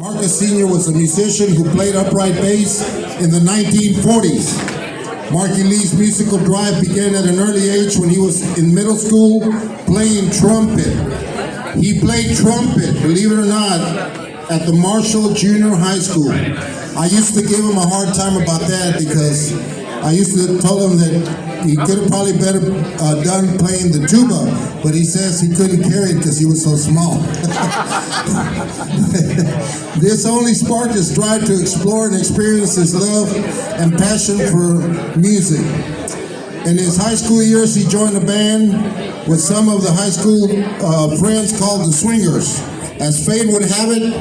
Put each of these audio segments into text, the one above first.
Marky Sr. was a musician who played upright bass in the 1940s. Marky Lee's musical drive began at an early age when he was in middle school playing trumpet. He played trumpet, believe it or not, at the Marshall Junior High School. I used to give him a hard time about that because I used to tell him that he could have probably better done playing the tuba, but he says he couldn't carry it because he was so small. This only sparked his drive to explore and experience his love and passion for music. In his high school years, he joined a band with some of the high school friends called the Swingers. As fate would have it,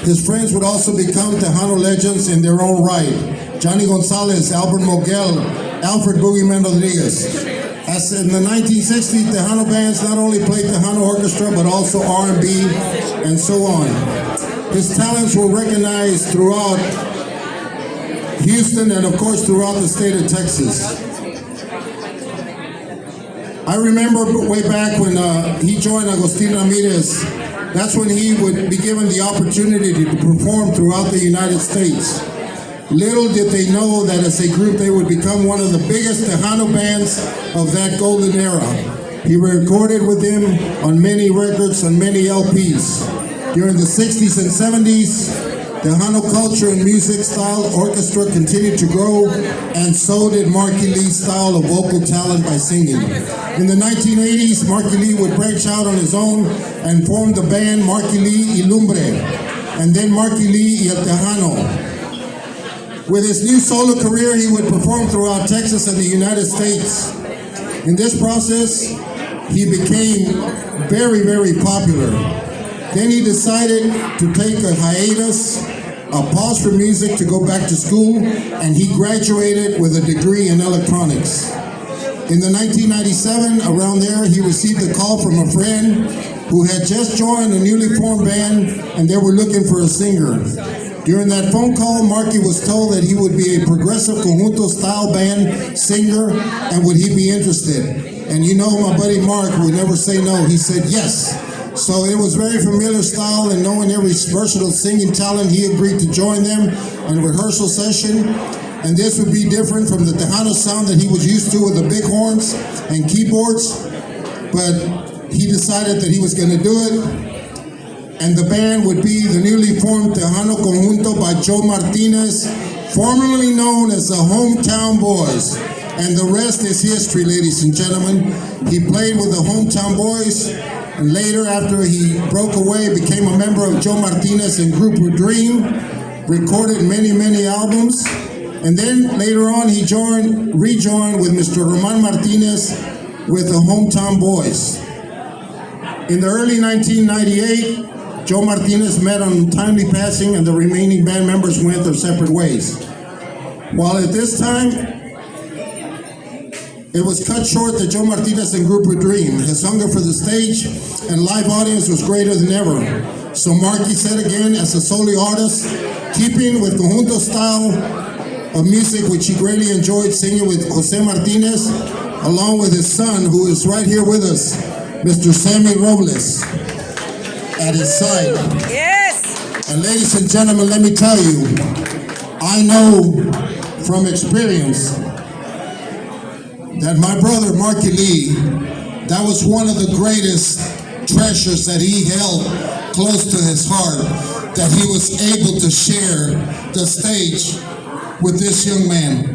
his friends would also become Tejano legends in their own right. Johnny Gonzalez, Albert Moguel, Alfred Boogeyman Rodriguez. As in the 1960s, Tejano bands not only played Tejano orchestra, but also R&B and so on. His talents were recognized throughout Houston and of course throughout the state of Texas. I remember way back when he joined Agustin Ramirez, that's when he would be given the opportunity to perform throughout the United States. Little did they know that as a group they would become one of the biggest Tejano bands of that golden era. He recorded with them on many records, on many LPs. During the 60s and 70s, Tejano culture and music style orchestra continued to grow, and so did Marky Lee's style of vocal talent by singing. In the 1980s, Marky Lee would branch out on his own and form the band Marky Lee y Lumbre, and then Marky Lee y El Tejano. With his new solo career, he would perform throughout Texas and the United States. In this process, he became very, very popular. Then he decided to take a hiatus, a pause for music to go back to school, and he graduated with a degree in electronics. In the 1997, around there, he received a call from a friend who had just joined a newly formed band, and they were looking for a singer. During that phone call, Marky was told that he would be a progressive conjunto-style band singer, and would he be interested? And you know my buddy Mark would never say no. He said yes. So it was very familiar style, and knowing every versatile singing talent, he agreed to join them in a rehearsal session. And this would be different from the Tejano sound that he was used to with the big horns and keyboards. But he decided that he was going to do it. And the band would be the newly formed Tejano Conjunto by Joe Martinez, formerly known as the Hometown Boys. And the rest is history, ladies and gentlemen. He played with the Hometown Boys, and later, after he broke away, became a member of Joe Martinez and Group Dream, recorded many, many albums. And then later on, he rejoined with Mr. Roman Martinez with the Hometown Boys. In the early 1998, Joe Martinez met on timely passing, and the remaining band members went their separate ways. While at this time, it was cut short that Joe Martinez and Group Dream. His hunger for the stage and live audience was greater than ever. So Marky said again, as a solo artist, keeping with conjunto style of music, which he greatly enjoyed singing with Jose Martinez, along with his son, who is right here with us, Mr. Sammy Robles, at his side. Yes! And ladies and gentlemen, let me tell you, I know from experience that my brother Marky Lee, that was one of the greatest treasures that he held close to his heart, that he was able to share the stage with this young man.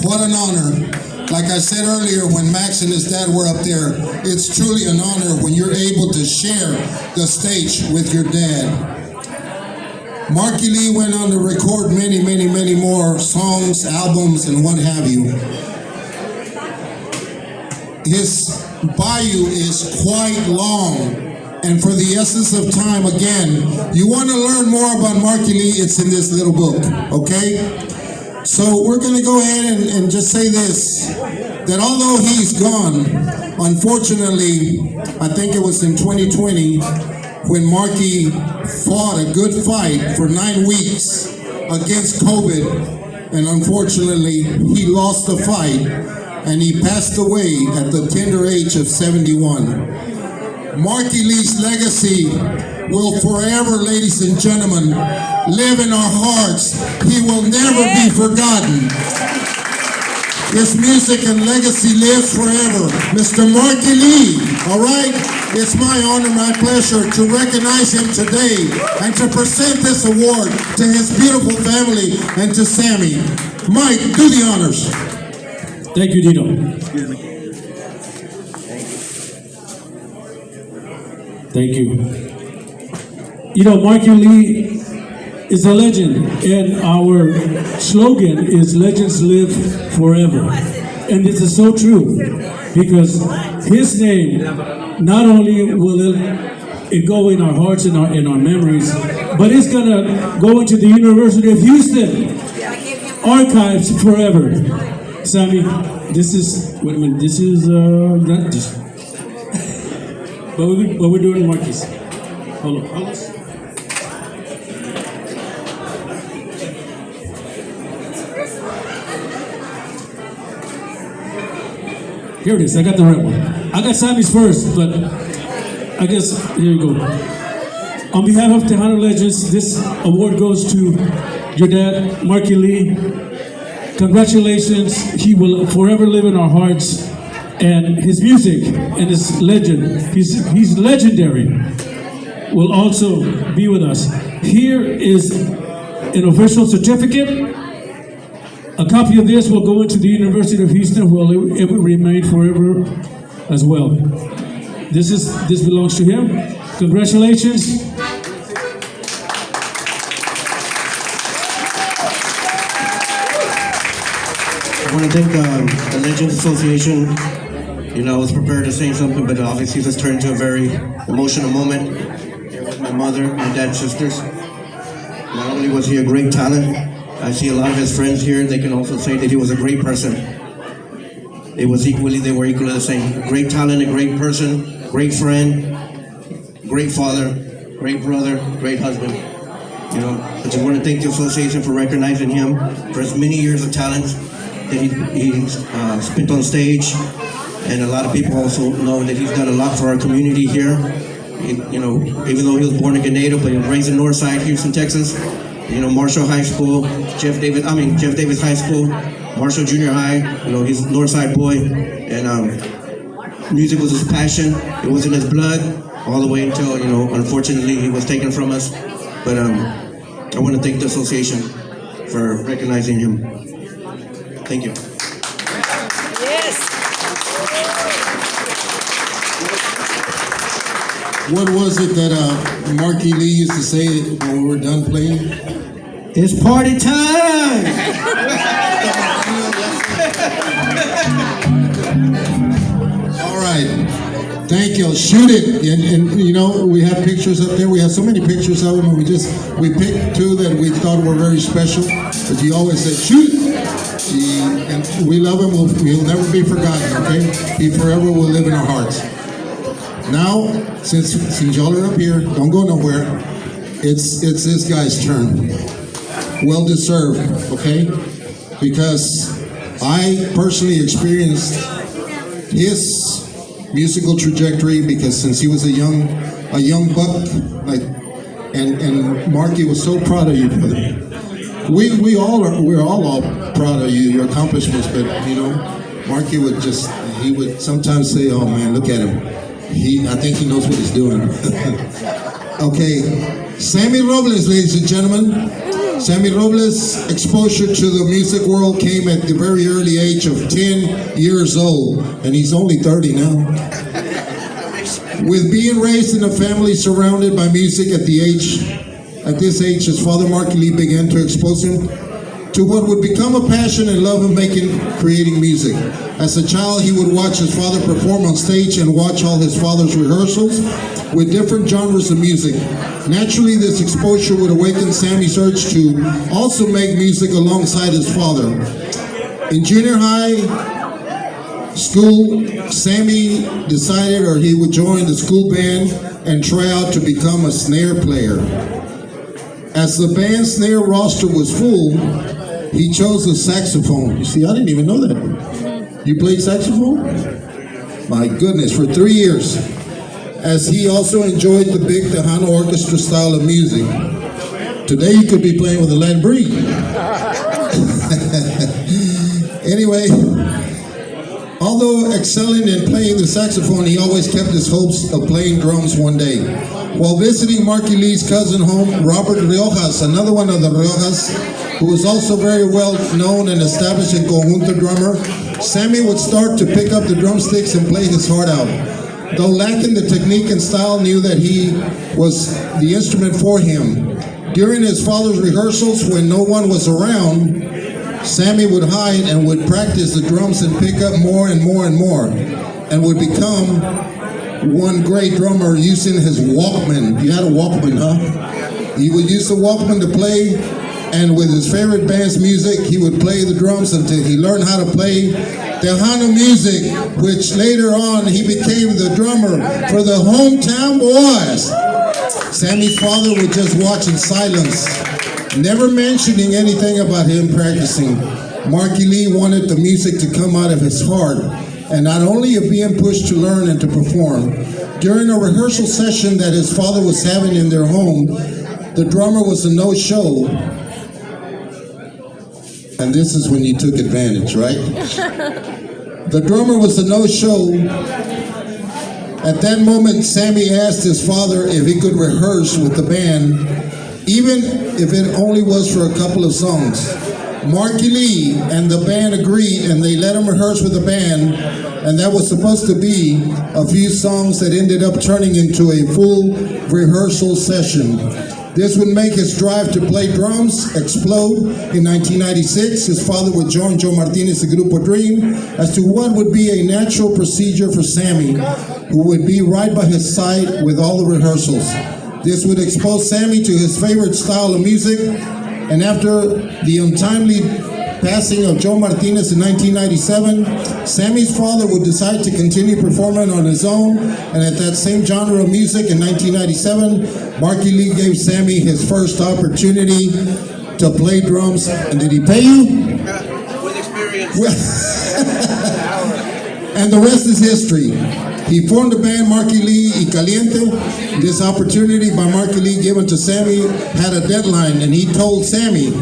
What an honor. Like I said earlier, when Max and his dad were up there, it's truly an honor when you're able to share the stage with your dad. Marky Lee went on to record many, many, many more songs, albums, and what have you. His bio is quite long, and for the essence of time, again, you want to learn more about Marky Lee, it's in this little book, okay? So we're going to go ahead and just say this, that although he's gone, unfortunately, I think it was in 2020, when Marky fought a good fight for 9 weeks against COVID, and unfortunately, he lost the fight, and he passed away at the tender age of 71. Marky Lee's legacy will forever, ladies and gentlemen, live in our hearts. He will never be forgotten. His music and legacy lives forever. Mr. Marky Lee, all right? It's my honor, my pleasure to recognize him today and to present this award to his beautiful family and to Sammy. Mike, do the honors. Thank you, Dino. Thank you. You know, Marky Lee is a legend, and our slogan is "Legends live forever," and this is so true because his name not only will it go in our hearts and our memories, but it's gonna go into the University of Houston archives forever. Sammy, this is not just what we're doing, Marcus. Hold on. Here it is. I got the right one. I got Sammy's first, but I guess here you go. On behalf of Tejano Legends, this award goes to your dad, Marky Lee. Congratulations. He will forever live in our hearts. And his music and his legend, he's legendary, will also be with us. Here is an official certificate. A copy of this will go into the University of Houston, where it will remain forever as well. This belongs to him. Congratulations. I want to thank the Legends Association. You know, I was prepared to say something, but obviously this turned into a very emotional moment. Here with my mother, my dad's sisters. Not only was he a great talent, I see a lot of his friends here. They can also say that he was a great person. They were equally the same. A great talent, a great person, great friend, great father, great brother, great husband. You know, I just want to thank the association for recognizing him for his many years of talent that he spent on stage. And a lot of people also know that he's done a lot for our community here. You know, even though he was born in Grenada, but he was raised in Northside, Houston, Texas. You know, Marshall High School, Jeff Davis High School, Marshall Junior High. You know, he's a Northside boy, and music was his passion. It was in his blood, all the way until, you know, unfortunately he was taken from us. But I want to thank the association for recognizing him. Thank you. What was it that Marky Lee used to say when we were done playing? It's party time! All right. Thank you. Shoot it. And you know, we have pictures up there. We have so many pictures of them, and we picked two that we thought were very special. But you always said, shoot it. And we love him. He'll never be forgotten, okay? He forever will live in our hearts. Now, since y'all are up here, don't go nowhere. It's this guy's turn. Well deserved, okay? Because I personally experienced his musical trajectory, because since he was a young buck, like, and Marky was so proud of you, brother. We're all proud of you, your accomplishments, but you know, Marky he would sometimes say, "Oh man, look at him. I think he knows what he's doing." Okay, Sammy Robles, ladies and gentlemen. Sammy Robles' exposure to the music world came at the very early age of 10 years old, and he's only 30 now. With being raised in a family surrounded by music at this age, his father Marky Lee began to expose him to what would become a passion and love of creating music. As a child, he would watch his father perform on stage and watch all his father's rehearsals with different genres of music. Naturally, this exposure would awaken Sammy's urge to also make music alongside his father. In junior high school, Sammy decided he would join the school band and try out to become a snare player. As the band's snare roster was full, he chose a saxophone. You see, I didn't even know that. You played saxophone? My goodness, for 3 years. as he also enjoyed the big Tejano orchestra style of music. Today he could be playing with a Latin breed. Anyway, although excelling in playing the saxophone, he always kept his hopes of playing drums one day. While visiting Marky Lee's cousin home, Robert Riojas, another one of the Riojas, who was also very well known and established in conjunto drummer, Sammy would start to pick up the drumsticks and play his heart out. Though lacking the technique and style, knew that he was the instrument for him. During his father's rehearsals, when no one was around, Sammy would hide and would practice the drums and pick up more and more and more, and would become one great drummer using his Walkman. You had a Walkman, huh? He would use the Walkman to play, and with his favorite band's music, he would play the drums until he learned how to play Tejano music, which later on he became the drummer for the Hometown Boys. Sammy's father would just watch in silence, never mentioning anything about him practicing. Marky Lee wanted the music to come out of his heart, and not only of being pushed to learn and to perform. During a rehearsal session that his father was having in their home, the drummer was a no-show. And this is when you took advantage, right? The drummer was a no-show. At that moment, Sammy asked his father if he could rehearse with the band, even if it only was for a couple of songs. Marky Lee and the band agreed, and they let him rehearse with the band, and that was supposed to be a few songs that ended up turning into a full rehearsal session. This would make his drive to play drums explode. In 1996, his father would join Joe Martinez, the Grupo Dream, as to what would be a natural procedure for Sammy, who would be right by his side with all the rehearsals. This would expose Sammy to his favorite style of music, and after the untimely passing of Joe Martinez in 1997, Sammy's father would decide to continue performing on his own, and at that same genre of music in 1997, Marky Lee gave Sammy his first opportunity to play drums. And did he pay you? With experience. And the rest is history. He formed the band Marky Lee y Caliente. This opportunity by Marky Lee given to Sammy had a deadline, and he told Sammy,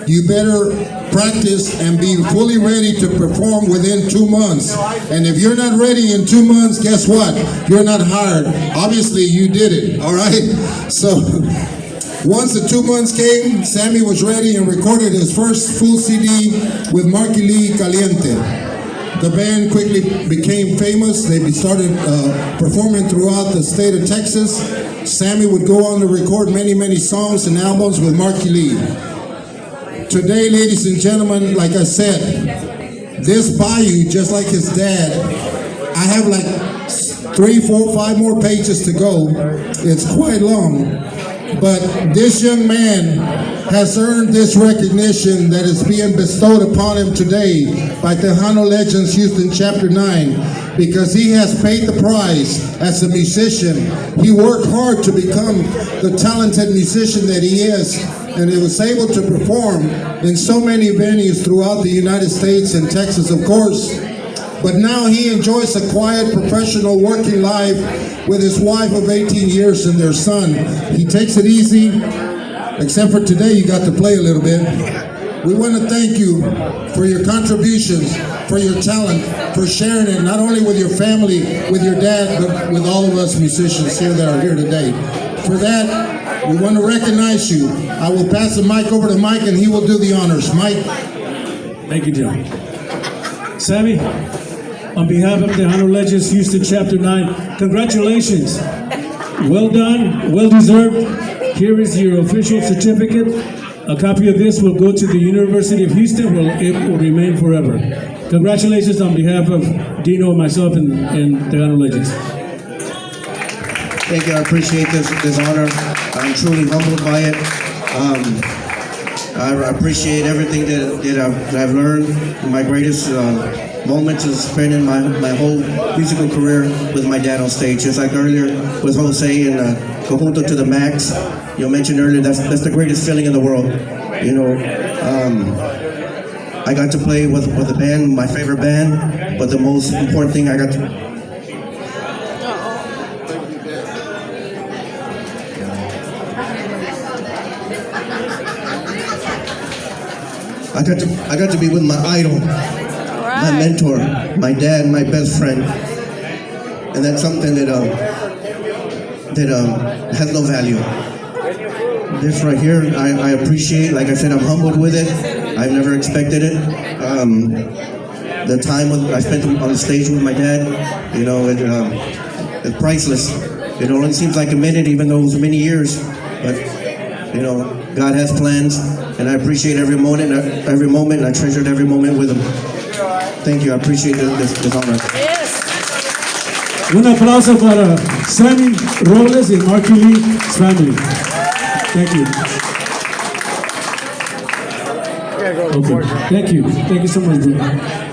"You better practice and be fully ready to perform within 2 months. And if you're not ready in 2 months, guess what? You're not hired." Obviously, you did it, all right? So once the 2 months came, Sammy was ready and recorded his first full CD with Marky Lee Caliente. The band quickly became famous. They started performing throughout the state of Texas. Sammy would go on to record many, many songs and albums with Marky Lee. Today, ladies and gentlemen, like I said, this bayou, just like his dad, I have like 3, 4, 5 more pages to go. It's quite long. But this young man has earned this recognition that is being bestowed upon him today by Tejano Legends Houston Chapter 9, because he has paid the price as a musician. He worked hard to become the talented musician that he is, and he was able to perform in so many venues throughout the United States and Texas, of course. But now he enjoys a quiet, professional working life with his wife of 18 years and their son. He takes it easy, except for today you got to play a little bit. We want to thank you for your contributions, for your talent, for sharing it, not only with your family, with your dad, but with all of us musicians here that are here today. For that, we want to recognize you. I will pass the mic over to Mike, and he will do the honors. Mike. Thank you, John. Sammy, on behalf of Tejano Legends Houston Chapter 9, congratulations. Well done, well deserved. Here is your official certificate. A copy of this will go to the University of Houston, where it will remain forever. Congratulations on behalf of Dino, myself, and Tejano Legends. Thank you. I appreciate this honor. I'm truly humbled by it. I appreciate everything that I've learned. My greatest moments is spending my whole musical career with my dad on stage. Just like earlier with Jose and Conjunto to the Max. You mentioned earlier that's the greatest feeling in the world. You know, I got to play with the band, my favorite band, but the most important thing I got to I got to be with my idol, my mentor, my dad, my best friend, and that's something that has no value. This right here, I appreciate. Like I said, I'm humbled with it. I've never expected it. The time I spent on the stage with my dad, you know, it's priceless. It only seems like a minute, even though it was many years. But you know, God has plans, and I appreciate every moment. And I treasured every moment with Him. Thank you. I appreciate this honor. Un aplauso para Sammy Robles y Marky Lee's family. Thank you. Okay. Thank you so much, bro.